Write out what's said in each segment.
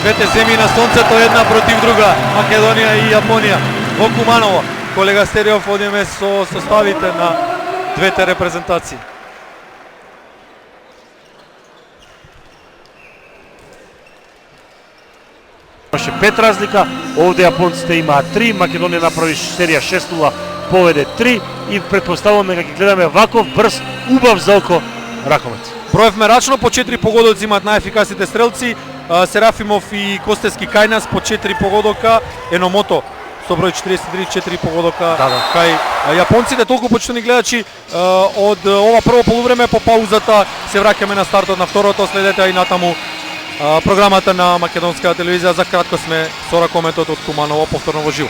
Двете земји на сонцето, една против друга, Македонија и Јапонија. Во Куманово, колега Стериов, одиме со составите на двете репрезентации. Имаше 5 разлика, овде јапонците имаа 3, Македонија направи серија 6-0, поведе 3 и претпоставуваме дека ќе гледаме ваков брз, убав за око ракомет. Броевме рачно, по 4 погодоци имаат најефикасните стрелци, Серафимов и Костевски кај нас по 4 погодока, Еномото со број 43, 4 погодока кај јапонците. Толку почитани гледачи, од ова прво полувреме по паузата се враќаме на стартот на второто, следете и натаму програмата на македонска телевизија. За кратко сме со ракометот од Куманово повторно во живо.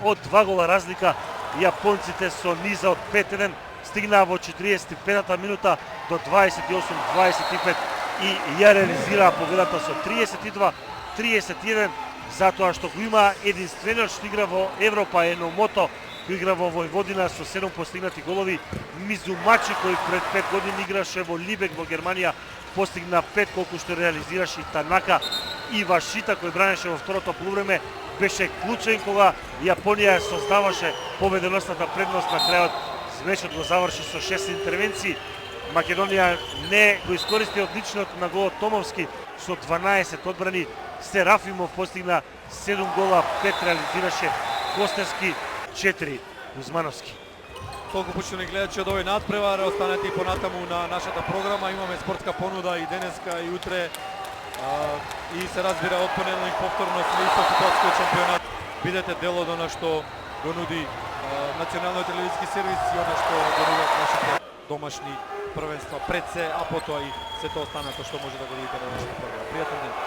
Од 2 гола разлика, јапонците со низа од 5-1 стигнаа во 45-та минута до 28-25 и ја реализираа победата со 32-31, затоа што го има единственот што игра во Европа, Еномото, кој игра во Војводина со 7 постигнати голови. Мизумачи, кој пред 5 години играше во Либек во Германија, постигна 5, колку што реализираше и Танака. И Вашита, кој бранеше во второто полувреме, беше клучен кога Јапонија создаваше победоносната предност. На крајот мечот го заврши со 6 интервенции. Македонија не го искористи одличното на голот Томовски со 12 одбрани. Серафимов постигна 7 гола, 5 реализираше, Костевски 4 Кузмановски. Толку почитувани гледачи од овој надпревар, останете и понатаму на нашата програма. Имаме спортска понуда и денеска и утре. И се разбира од понеделник повторно Футболскиот шампионат. Бидете дел од она што го нуди националниот телевизиски сервис и она што го нудат нашите домашни првенства пред се, а потоа и сето останато што може да го видите на нашата програма. Пријатен ден.